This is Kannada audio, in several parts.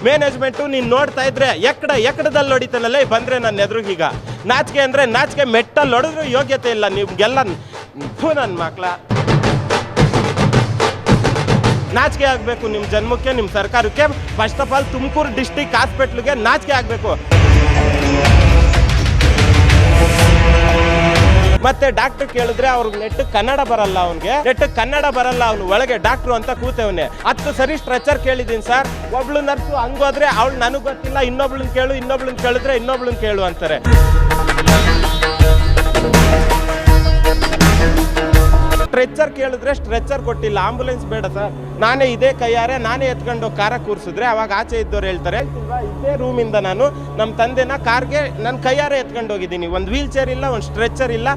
ಮ್ಯಾನೇಜ್ಮೆಂಟು ನೀನು ನೋಡ್ತಾ ಇದ್ರೆ ಎಕ್ಕಡದಲ್ಲಿ ಹೊಡಿತಾನಲ್ಲ ಬಂದರೆ ನನ್ನ ಎದುರುಗೀಗ ನಾಚಿಕೆ ಅಂದರೆ ನಾಚಿಕೆ ಮೆಟ್ಟಲ್ಲಿ ಹೊಡೆದ್ರೂ ಯೋಗ್ಯತೆ ಇಲ್ಲ ನಿಮ್ಗೆಲ್ಲ ನನ್ನ ಮಕ್ಕಳ ನಾಚಿಕೆ ಆಗಬೇಕು ನಿಮ್ಮ ಜನ್ಮಕ್ಕೆ ನಿಮ್ಮ ಸರ್ಕಾರಕ್ಕೆ. First of all Tumakuru district ಹಾಸ್ಪಿಟ್ಲಿಗೆ ನಾಚಿಕೆ ಆಗಬೇಕು. ಮತ್ತೆ ಡಾಕ್ಟರ್ ಕೇಳಿದ್ರೆ ಅವ್ರಿಗೆ ನೆಟ್ ಕನ್ನಡ ಬರಲ್ಲ, ಅವನು ಒಳಗೆ ಡಾಕ್ಟ್ರು ಅಂತ ಕೂತವನೆ. 10 ಸರಿ ಸ್ಟ್ರೆಚರ್ ಕೇಳಿದ್ದೀನಿ ಸರ್. ಒಬ್ಳು ನರ್ಸು ಹಂಗೋದ್ರೆ ಅವಳು ನನಗೆ ಗೊತ್ತಿಲ್ಲ, ಇನ್ನೊಬ್ಳನ್ನ ಕೇಳಿದ್ರೆ ಇನ್ನೊಬ್ಳನ್ನ ಕೇಳು ಅಂತಾರೆ. ಸ್ಟ್ರೆಚರ್ ಕೇಳಿದ್ರೆ ಸ್ಟ್ರೆಚರ್ ಕೊಟ್ಟಿಲ್ಲ, ಆಂಬುಲೆನ್ಸ್ ಬೇಡ ಸರ್, ನಾನೇ ಇದೇ ಕೈಯಾರೆ ನಾನೇ ಎತ್ಕೊಂಡು ಕಾರ ಕೂರಿಸಿದ್ರೆ ಅವಾಗ ಆಚೆ ಇದ್ದವ್ರು ಹೇಳ್ತಾರೆ ಇದೇ ರೂಮಿಂದ ನಾನು ನಮ್ಮ ತಂದೆನ ಕಾರ್ಗೆ ನನ್ನ ಕೈಯಾರೆ ಎತ್ಕೊಂಡು ಹೋಗಿದ್ದೀನಿ. ಒಂದು ವೀಲ್ ಚೇರ್ ಇಲ್ಲ, ಒಂದು ಸ್ಟ್ರೆಚರ್ ಇಲ್ಲ.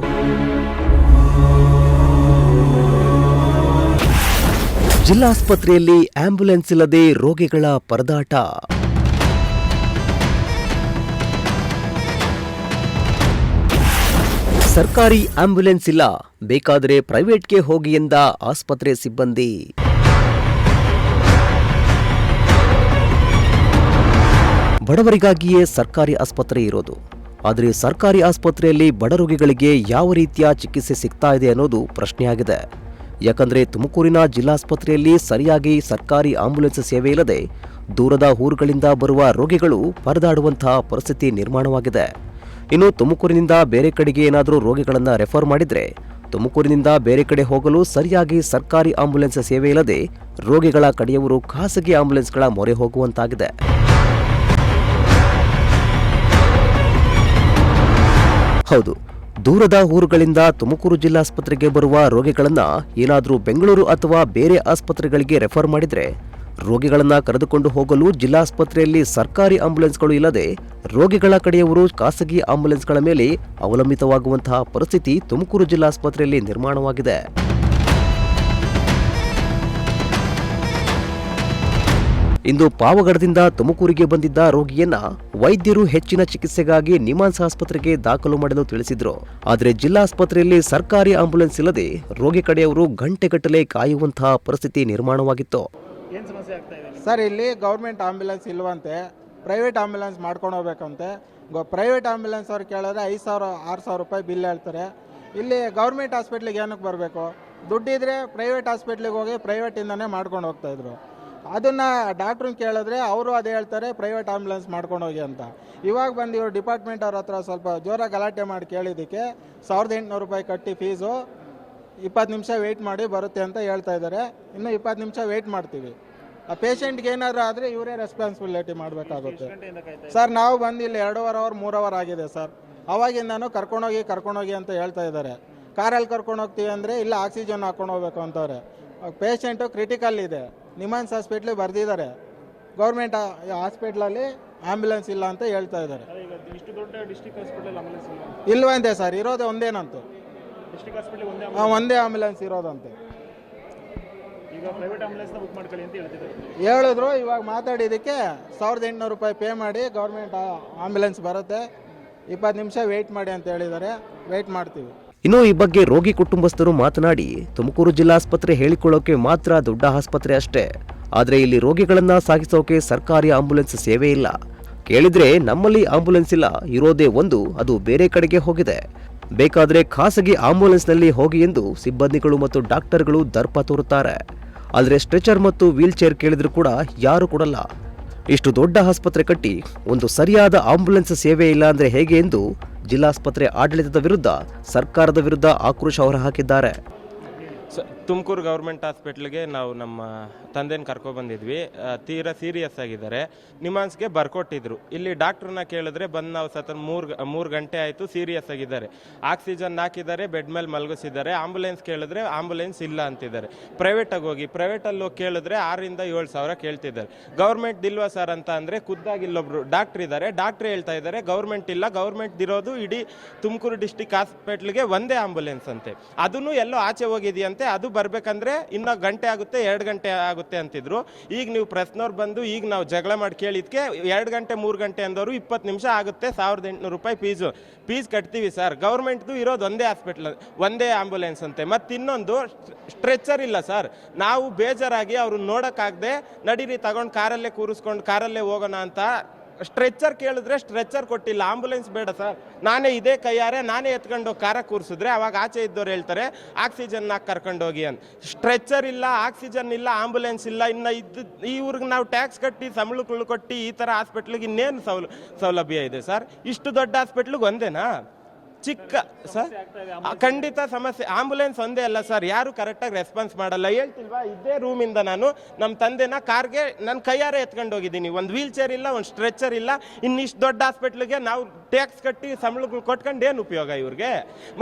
ಜಿಲ್ಲಾಸ್ಪತ್ರೆಯಲ್ಲಿ ಆಂಬ್ಯುಲೆನ್ಸ್ ಇಲ್ಲದೆ ರೋಗಿಗಳ ಪರದಾಟ. ಸರ್ಕಾರಿ ಆಂಬ್ಯುಲೆನ್ಸ್ ಇಲ್ಲ, ಬೇಕಾದರೆ ಪ್ರೈವೇಟ್ಗೆ ಹೋಗಿ ಎಂದ ಆಸ್ಪತ್ರೆ ಸಿಬ್ಬಂದಿ. ಬಡವರಿಗಾಗಿಯೇ ಸರ್ಕಾರಿ ಆಸ್ಪತ್ರೆ ಇರೋದು. ಆದರೆ ಸರ್ಕಾರಿ ಆಸ್ಪತ್ರೆಯಲ್ಲಿ ಬಡ ರೋಗಿಗಳಿಗೆ ಯಾವ ರೀತಿಯ ಚಿಕಿತ್ಸೆ ಸಿಗ್ತಾ ಇದೆ ಅನ್ನೋದು ಪ್ರಶ್ನೆಯಾಗಿದೆ. ಯಾಕಂದ್ರೆ ತುಮಕೂರಿನ ಜಿಲ್ಲಾಸ್ಪತ್ರೆಯಲ್ಲಿ ಸರಿಯಾಗಿ ಸರ್ಕಾರಿ ಆಂಬ್ಯುಲೆನ್ಸ್ ಸೇವೆ ಇಲ್ಲದೆ ದೂರದ ಊರುಗಳಿಂದ ಬರುವ ರೋಗಿಗಳು ಪರದಾಡುವಂತಹ ಪರಿಸ್ಥಿತಿ ನಿರ್ಮಾಣವಾಗಿದೆ. ಇನ್ನು ತುಮಕೂರಿನಿಂದ ಬೇರೆ ಕಡೆಗೆ ಏನಾದರೂ ರೋಗಿಗಳನ್ನು ರೆಫರ್ ಮಾಡಿದ್ರೆ ತುಮಕೂರಿನಿಂದ ಬೇರೆ ಕಡೆ ಹೋಗಲು ಸರಿಯಾಗಿ ಸರ್ಕಾರಿ ಆಂಬ್ಯುಲೆನ್ಸ್ ಸೇವೆ ಇಲ್ಲದೆ ರೋಗಿಗಳ ಕಡೆಯವರು ಖಾಸಗಿ ಆಂಬ್ಯುಲೆನ್ಸ್ಗಳ ಮೊರೆ ಹೋಗುವಂತಾಗಿದೆ. ಹೌದು, ದೂರದ ಊರುಗಳಿಂದ ತುಮಕೂರು ಜಿಲ್ಲಾಸ್ಪತ್ರೆಗೆ ಬರುವ ರೋಗಿಗಳನ್ನ ಏನಾದರೂ ಬೆಂಗಳೂರು ಅಥವಾ ಬೇರೆ ಆಸ್ಪತ್ರೆಗಳಿಗೆ ರೆಫರ್ ಮಾಡಿದ್ರೆ ರೋಗಿಗಳನ್ನ ಕರೆದುಕೊಂಡು ಹೋಗಲು ಜಿಲ್ಲಾಸ್ಪತ್ರೆಯಲ್ಲಿ ಸರ್ಕಾರಿ ಆಂಬ್ಯುಲೆನ್ಸ್ಗಳು ಇಲ್ಲದೆ ರೋಗಿಗಳ ಕಡೆಯವರು ಖಾಸಗಿ ಆಂಬ್ಯುಲೆನ್ಸ್ಗಳ ಮೇಲೆ ಅವಲಂಬಿತವಾಗುವಂತಹ ಪರಿಸ್ಥಿತಿ ತುಮಕೂರು ಜಿಲ್ಲಾಸ್ಪತ್ರೆಯಲ್ಲಿ ನಿರ್ಮಾಣವಾಗಿದೆ. ಇಂದು ಪಾವಗಡದಿಂದ ತುಮಕೂರಿಗೆ ಬಂದಿದ್ದ ರೋಗಿಯನ್ನ ವೈದ್ಯರು ಹೆಚ್ಚಿನ ಚಿಕಿತ್ಸೆಗಾಗಿ ನಿಮಾನ್ಸ್ ಆಸ್ಪತ್ರೆಗೆ ದಾಖಲು ಮಾಡಲು ತಿಳಿಸಿದ್ರು. ಆದರೆ ಜಿಲ್ಲಾಸ್ಪತ್ರೆಯಲ್ಲಿ ಸರ್ಕಾರಿ ಆಂಬ್ಯುಲೆನ್ಸ್ ಇಲ್ಲದೆ ರೋಗಿ ಕಡೆಯವರು ಗಂಟೆಗಟ್ಟಲೆ ಕಾಯುವಂತಹ ಪರಿಸ್ಥಿತಿ ನಿರ್ಮಾಣವಾಗಿತ್ತು. ಸರ್, ಇಲ್ಲಿ ಗೌರ್ಮೆಂಟ್ ಆಂಬ್ಯುಲೆನ್ಸ್ ಇಲ್ವಂತೆ, ಪ್ರೈವೇಟ್ ಆಂಬ್ಯುಲೆನ್ಸ್ ಮಾಡ್ಕೊಂಡು ಹೋಗ್ಬೇಕಂತೆ. ಪ್ರೈವೇಟ್ ಆಂಬ್ಯುಲೆನ್ಸ್ ಅವ್ರು ಕೇಳಿದ್ರೆ 5,000-6,000 ರೂಪಾಯಿ ಬಿಲ್ ಹೇಳ್ತಾರೆ. ಇಲ್ಲಿ ಗೌರ್ಮೆಂಟ್ ಹಾಸ್ಪಿಟ್ಲಿಗೆ ಏನಕ್ಕೆ ಬರಬೇಕು? ದುಡ್ಡಿದ್ರೆ ಪ್ರೈವೇಟ್ ಹಾಸ್ಪಿಟ್ಲಿಗೆ ಹೋಗಿ ಪ್ರೈವೇಟಿಂದನೇ ಮಾಡ್ಕೊಂಡು ಹೋಗ್ತಾಯಿದ್ರು. ಅದನ್ನು ಡಾಕ್ಟ್ರನ್ನ ಕೇಳಿದ್ರೆ ಅವರು ಅದೇ ಹೇಳ್ತಾರೆ, ಪ್ರೈವೇಟ್ ಆಂಬ್ಯುಲೆನ್ಸ್ ಮಾಡ್ಕೊಂಡು ಹೋಗಿ ಅಂತ. ಇವಾಗ ಬಂದು ಇವರು ಡಿಪಾರ್ಟ್ಮೆಂಟ್ ಅವ್ರ ಹತ್ರ ಸ್ವಲ್ಪ ಜೋರಾಗಿ ಗಲಾಟೆ ಮಾಡಿ ಕೇಳಿದ್ದಕ್ಕೆ 1,800 ರೂಪಾಯಿ ಕಟ್ಟಿ ಫೀಸು, 20 ನಿಮಿಷ ವೆಯ್ಟ್ ಮಾಡಿ ಬರುತ್ತೆ ಅಂತ ಹೇಳ್ತಾ ಇದ್ದಾರೆ. ಇನ್ನೂ 20 ನಿಮಿಷ ವೆಯ್ಟ್ ಮಾಡ್ತೀವಿ. ಆ ಪೇಷಂಟ್ಗೆ ಏನಾದರೂ ಆದರೆ ಇವರೇ ರೆಸ್ಪಾನ್ಸಿಬಿಲಿಟಿ ಮಾಡಬೇಕಾಗುತ್ತೆ. ಸರ್, ನಾವು ಬಂದು ಇಲ್ಲಿ 2.5 ಅವರ್ 3 ಅವರ್ ಆಗಿದೆ ಸರ್. ಅವಾಗಿಂದನೂ ಕರ್ಕೊಂಡೋಗಿ ಅಂತ ಹೇಳ್ತಾ ಇದ್ದಾರೆ. ಕಾರಲ್ಲಿ ಕರ್ಕೊಂಡು ಹೋಗ್ತೀವಿ ಅಂದರೆ ಇಲ್ಲ ಆಕ್ಸಿಜನ್ ಹಾಕೊಂಡು ಹೋಗ್ಬೇಕು ಅಂತವ್ರೆ. ಪೇಷಂಟು ಕ್ರಿಟಿಕಲ್ ಇದೆ, ನಿಮಾನ್ಸ್ ಹಾಸ್ಪಿಟ್ಲಿಗೆ ಬರೆದಿದ್ದಾರೆ. ಗೌರ್ಮೆಂಟ್ ಹಾಸ್ಪಿಟ್ಲಲ್ಲಿ ಆಂಬ್ಯುಲೆನ್ಸ್ ಇಲ್ಲ ಅಂತ ಹೇಳ್ತಾ ಇದ್ದಾರೆ. ಇಲ್ವಂತೆ ಸರ್, ಇರೋದೇ ಒಂದೇನಂತೆ, ಒಂದೇ ಆಂಬ್ಯುಲೆನ್ಸ್ ಇರೋದಂತೆ. ಹೇಳಿದ್ರು. ಇವಾಗ ಮಾತಾಡಿದ್ದಕ್ಕೆ 1,800 ರೂಪಾಯಿ ಪೇ ಮಾಡಿ ಗೌರ್ಮೆಂಟ್ ಆಂಬ್ಯುಲೆನ್ಸ್ ಬರುತ್ತೆ, 20 ನಿಮಿಷ ವೆಯ್ಟ್ ಮಾಡಿ ಅಂತ ಹೇಳಿದ್ದಾರೆ. ವೆಯ್ಟ್ ಮಾಡ್ತೀವಿ. ಇನ್ನು ಈ ಬಗ್ಗೆ ರೋಗಿ ಕುಟುಂಬಸ್ಥರು ಮಾತನಾಡಿ, ತುಮಕೂರು ಜಿಲ್ಲಾಸ್ಪತ್ರೆ ಹೇಳಿಕೊಳ್ಳೋಕೆ ಮಾತ್ರ ದೊಡ್ಡ ಆಸ್ಪತ್ರೆ ಅಷ್ಟೇ, ಆದರೆ ಇಲ್ಲಿ ರೋಗಿಗಳನ್ನ ಸಾಗಿಸೋಕೆ ಸರ್ಕಾರಿ ಆಂಬ್ಯುಲೆನ್ಸ್ ಸೇವೆ ಇಲ್ಲ. ಕೇಳಿದ್ರೆ ನಮ್ಮಲ್ಲಿ ಆಂಬ್ಯುಲೆನ್ಸ್ ಇಲ್ಲ, ಇರೋದೇ ಒಂದು, ಅದು ಬೇರೆ ಕಡೆಗೆ ಹೋಗಿದೆ, ಬೇಕಾದ್ರೆ ಖಾಸಗಿ ಆಂಬ್ಯುಲೆನ್ಸ್ನಲ್ಲಿ ಹೋಗಿ ಎಂದು ಸಿಬ್ಬಂದಿಗಳು ಮತ್ತು ಡಾಕ್ಟರ್ಗಳು ದರ್ಪ ತೋರುತ್ತಾರೆ. ಆದರೆ ಸ್ಟ್ರೆಚರ್ ಮತ್ತು ವೀಲ್ ಚೇರ್ ಕೇಳಿದ್ರು ಕೂಡ ಯಾರು ಕೊಡಲ್ಲ. ಇಷ್ಟು ದೊಡ್ಡ ಆಸ್ಪತ್ರೆ ಕಟ್ಟಿ ಒಂದು ಸರಿಯಾದ ಆಂಬ್ಯುಲೆನ್ಸ್ ಸೇವೆ ಇಲ್ಲ ಅಂದ್ರೆ ಹೇಗೆ ಎಂದು ಜಿಲ್ಲಾಸ್ಪತ್ರೆ ಆಡಳಿತದ ವಿರುದ್ಧ, ಸರ್ಕಾರದ ವಿರುದ್ಧ ಆಕ್ರೋಶ ಹೊರಹಾಕಿದ್ದಾರೆ. ತುಮಕೂರು ಗೌರ್ಮೆಂಟ್ ಹಾಸ್ಪಿಟ್ಲಿಗೆ ನಾವು ನಮ್ಮ ತಂದೆನ ಕರ್ಕೊಬಂದಿದ್ವಿ. ತೀರಾ ಸೀರಿಯಸ್ ಆಗಿದ್ದಾರೆ. ನಿಮಾನ್ಸ್ಗೆ ಬರ್ಕೊಟ್ಟಿದ್ರು. ಇಲ್ಲಿ ಡಾಕ್ಟ್ರನ್ನ ಕೇಳಿದ್ರೆ ಬಂದು ನಾವು ಮೂರು ಗಂಟೆ ಆಯಿತು, ಸೀರಿಯಸ್ ಆಗಿದ್ದಾರೆ, ಆಕ್ಸಿಜನ್ ಹಾಕಿದ್ದಾರೆ, ಬೆಡ್ ಮೇಲೆ ಮಲಗಿಸಿದ್ದಾರೆ. ಆಂಬುಲೆನ್ಸ್ ಕೇಳಿದ್ರೆ ಆಂಬುಲೆನ್ಸ್ ಇಲ್ಲ ಅಂತಿದ್ದಾರೆ. ಪ್ರೈವೇಟಾಗಿ ಹೋಗಿ, ಪ್ರೈವೇಟಲ್ಲಿ ಹೋಗಿ ಕೇಳಿದ್ರೆ 6,000-7,000 ಕೇಳ್ತಿದ್ದಾರೆ. ಗೌರ್ಮೆಂಟ್ ಇಲ್ವಾ ಸರ್ ಅಂತ ಅಂದರೆ ಖುದ್ದಾಗಿ ಇಲ್ಲೊಬ್ರು ಡಾಕ್ಟ್ರ್ ಇದ್ದಾರೆ, ಡಾಕ್ಟ್ರ್ ಹೇಳ್ತಾ ಇದ್ದಾರೆ ಗೌರ್ಮೆಂಟ್ ಇಲ್ಲ, ಗೌರ್ಮೆಂಟ್ ಇರೋದು ಇಡೀ ತುಮಕೂರು ಡಿಸ್ಟಿಕ್ ಹಾಸ್ಪಿಟ್ಲಿಗೆ ಒಂದೇ ಆಂಬುಲೆನ್ಸ್ ಅಂತೆ. ಅದನ್ನು ಎಲ್ಲೋ ಆಚೆ ಹೋಗಿದೆಯಂತೆ, ಅದು ಬರ್ಬೇಕಂದ್ರೆ ಇನ್ನೂ ಗಂಟೆ ಆಗುತ್ತೆ 2 ಗಂಟೆ ಆಗುತ್ತೆ ಅಂತಿದ್ರು. ಈಗ ನೀವು ಪ್ರೆಸ್ನವ್ರು ಬಂದು ಈಗ ನಾವು ಜಗಳ ಮಾಡಿ ಕೇಳಿದ್ಕೆ 2 ಗಂಟೆ 3 ಗಂಟೆ ಅಂದವರು 20 ನಿಮಿಷ ಆಗುತ್ತೆ, 1800 ರೂಪಾಯಿ ಫೀಸ್ ಕಟ್ತೀವಿ ಸರ್. ಗೌರ್ಮೆಂಟ್ದು ಇರೋದು ಒಂದೇ ಹಾಸ್ಪಿಟ್ಲ್, ಒಂದೇ ಆಂಬುಲೆನ್ಸ್ ಅಂತೆ. ಮತ್ತು ಇನ್ನೊಂದು ಸ್ಟ್ರೆಚರ್ ಇಲ್ಲ ಸರ್. ನಾವು ಬೇಜಾರಾಗಿ ಅವ್ರನ್ನ ನೋಡೋಕ್ಕಾಗದೆ ನಡೀರಿ ತಗೊಂಡು ಕಾರಲ್ಲೇ ಕೂರಿಸ್ಕೊಂಡು ಕಾರಲ್ಲೇ ಹೋಗೋಣ ಅಂತ ಸ್ಟ್ರೆಚರ್ ಕೇಳಿದ್ರೆ ಸ್ಟ್ರೆಚರ್ ಕೊಟ್ಟಿಲ್ಲ. ಆಂಬುಲೆನ್ಸ್ ಬೇಡ ಸರ್, ಇದೇ ಕೈಯಾರೆ ನಾನೇ ಎತ್ಕೊಂಡು ಕಾರ ಕೂರಿಸಿದ್ರೆ ಅವಾಗ ಆಚೆ ಇದ್ದವ್ರು ಹೇಳ್ತಾರೆ ಆಕ್ಸಿಜನ್ ಹಾಕಿ ಕರ್ಕೊಂಡೋಗಿ ಅಂತ. ಸ್ಟ್ರೆಚರ್ ಇಲ್ಲ, ಆಕ್ಸಿಜನ್ ಇಲ್ಲ, ಆಂಬುಲೆನ್ಸ್ ಇಲ್ಲ. ಇನ್ನು ಇವ್ರಿಗೆ ನಾವು ಟ್ಯಾಕ್ಸ್ ಕಟ್ಟಿ ಸಂಬಳಗಳು ಕೊಟ್ಟು ಈ ಥರ ಹಾಸ್ಪಿಟ್ಲಿಗೆ ಇನ್ನೇನು ಸೌಲಭ್ಯ ಇದೆ ಸರ್? ಇಷ್ಟು ದೊಡ್ಡ ಹಾಸ್ಪಿಟ್ಲಿಗೆ ಒಂದೇನಾ? ಚಿಕ್ಕ ಸರ್, ಖಂಡಿತ ಸಮಸ್ಯೆ. ಆಂಬುಲೆನ್ಸ್ ಒಂದೇ ಅಲ್ಲ ಸರ್, ಯಾರು ಕರೆಕ್ಟಾಗಿ ರೆಸ್ಪಾನ್ಸ್ ಮಾಡಲ್ಲ. ಹೇಳ್ತಿಲ್ವಾ, ಇದೇ ರೂಮಿಂದ ನಾನು ನಮ್ಮ ತಂದೆನ ಕಾರ್ಗೆ ನನ್ನ ಕೈಯಾರೆ ಎತ್ಕೊಂಡು ಹೋಗಿದ್ದೀನಿ. ಒಂದು ವೀಲ್ ಚೇರ್ ಇಲ್ಲ, ಒಂದು ಸ್ಟ್ರೆಚರ್ ಇಲ್ಲ. ಇನ್ನಿಷ್ಟು ದೊಡ್ಡ ಹಾಸ್ಪಿಟ್ಲಿಗೆ ನಾವು ಟ್ಯಾಕ್ಸ್ ಕಟ್ಟಿ ಸಂಬಳಗಳು ಕೊಟ್ಕೊಂಡು ಏನು ಉಪಯೋಗ ಇವ್ರಿಗೆ?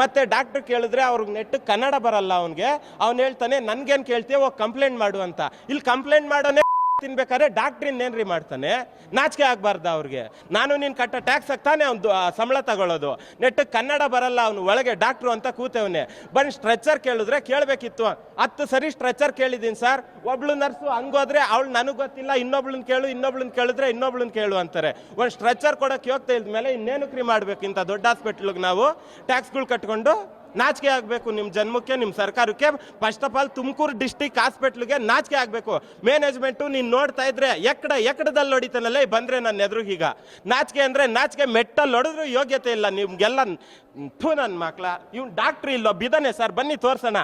ಮತ್ತೆ ಡಾಕ್ಟ್ರ್ ಕೇಳಿದ್ರೆ ಅವ್ರಿಗೆ ನೆಟ್ಟು ಕನ್ನಡ ಬರಲ್ಲ ಅವ್ನಿಗೆ. ಅವ್ನು ಹೇಳ್ತಾನೆ ನನ್ಗೇನು ಕೇಳ್ತೀವಿ, ಹೋಗಿ ಕಂಪ್ಲೇಂಟ್ ಮಾಡು ಅಂತ. ಇಲ್ಲಿ ಕಂಪ್ಲೇಂಟ್ ಮಾಡೋನೇ ತಿನ್ಬೇಕಾದ್ರೆ ಡಾಕ್ಟ್ರ್ ಇನ್ನೇನ್ರಿ ಮಾಡ್ತಾನೆ? ನಾಚಿಕೆ ಆಗ್ಬಾರ್ದ ಅವ್ರಿಗೆ? ನಾನು ನೀನು ಕಟ್ಟ ಟ್ಯಾಕ್ಸ್ ಆಗ್ತಾನೆ ಅವ್ನು ಸಂಬಳ ತಗೊಳ್ಳೋದು. ನೆಟ್ಟಗೆ ಕನ್ನಡ ಬರಲ್ಲ ಅವನು, ಒಳಗೆ ಡಾಕ್ಟ್ರು ಅಂತ ಕೂತವನೆ. ಬಂದು ಸ್ಟ್ರೆಚರ್ ಕೇಳಿದ್ರೆ ಕೇಳಬೇಕಿತ್ತು. 10 ಸರಿ ಸ್ಟ್ರೆಚರ್ ಕೇಳಿದ್ದೀನಿ ಸರ್. ಒಬ್ಳು ನರ್ಸು ಹಂಗೋದ್ರೆ ಅವಳು ನನಗೆ ಗೊತ್ತಿಲ್ಲ, ಇನ್ನೊಬ್ಳನ್ನ ಕೇಳಿದ್ರೆ ಇನ್ನೊಬ್ಳನ್ನ ಕೇಳು ಅಂತಾರೆ. ಒಂದು ಸ್ಟ್ರೆಚರ್ ಕೊಡೋಕೆ ಹೋಗ್ತಾ ಇದ್ಮೇಲೆ ಇನ್ನೇನು ಕ್ರೀ ಮಾಡ್ಬೇಕು? ಇಂಥ ದೊಡ್ಡ ಹಾಸ್ಪಿಟ್ಲಿಗೆ ನಾವು ಟ್ಯಾಕ್ಸ್ಗಳು ಕಟ್ಕೊಂಡು ನಾಚಿಕೆ ಆಗಬೇಕು. ನಿಮ್ಮ ಜನ್ಮಕ್ಕೆ, ನಿಮ್ಮ ಸರ್ಕಾರಕ್ಕೆ. First of all Tumakuru district ಹಾಸ್ಪಿಟ್ಲಿಗೆ ನಾಚಿಕೆ ಆಗಬೇಕು. ಮ್ಯಾನೇಜ್ಮೆಂಟು ನೀನು ನೋಡ್ತಾ ಇದ್ರೆ ಎಕ್ಕಡದಲ್ಲಿ ಹೊಡಿತಾನಲ್ಲ ಬಂದರೆ ನನ್ನ ಎದುರುಗೀಗ. ನಾಚಿಕೆ ಅಂದರೆ ನಾಚಿಕೆ, ಮೆಟ್ಟಲ್ಲಿ ಹೊಡೆದ್ರು ಯೋಗ್ಯತೆ ಇಲ್ಲ ನಿಮ್ಗೆಲ್ಲ. ನನ್ನ ಮಕ್ಕಳ ಇವ್ನು ಡಾಕ್ಟ್ರ್ ಇಲ್ಲೋ ಬಿದ್ದಾನೆ ಸರ್, ಬನ್ನಿ ತೋರ್ಸೋಣ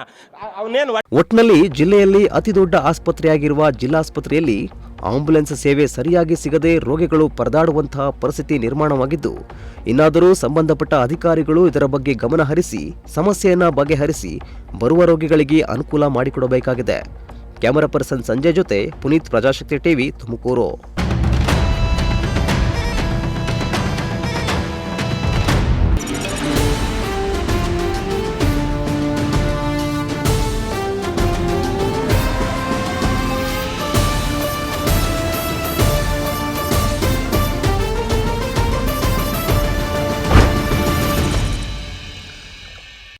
ಅವನೇನು. ಒಟ್ನಲ್ಲಿ ಜಿಲ್ಲೆಯಲ್ಲಿ ಅತಿ ದೊಡ್ಡ ಆಸ್ಪತ್ರೆಯಾಗಿರುವ ಜಿಲ್ಲಾಸ್ಪತ್ರೆಯಲ್ಲಿ ಆಂಬ್ಯುಲೆನ್ಸ್ ಸೇವೆ ಸರಿಯಾಗಿ ಸಿಗದೆ ರೋಗಿಗಳು ಪರದಾಡುವಂತಹ ಪರಿಸ್ಥಿತಿ ನಿರ್ಮಾಣವಾಗಿದ್ದು, ಇನ್ನಾದರೂ ಸಂಬಂಧಪಟ್ಟ ಅಧಿಕಾರಿಗಳು ಇದರ ಬಗ್ಗೆ ಗಮನ ಹರಿಸಿ ಸಮಸ್ಯೆಯನ್ನ ಬಗೆಹರಿಸಿ ಬರುವ ರೋಗಿಗಳಿಗೆ ಅನುಕೂಲ ಮಾಡಿಕೊಡಬೇಕಾಗಿದೆ. ಕ್ಯಾಮರಾ ಪರ್ಸನ್ ಸಂಜಯ್ ಜೊತೆ ಪುನೀತ್, ಪ್ರಜಾಶಕ್ತಿ ಟಿವಿ, ತುಮಕೂರು.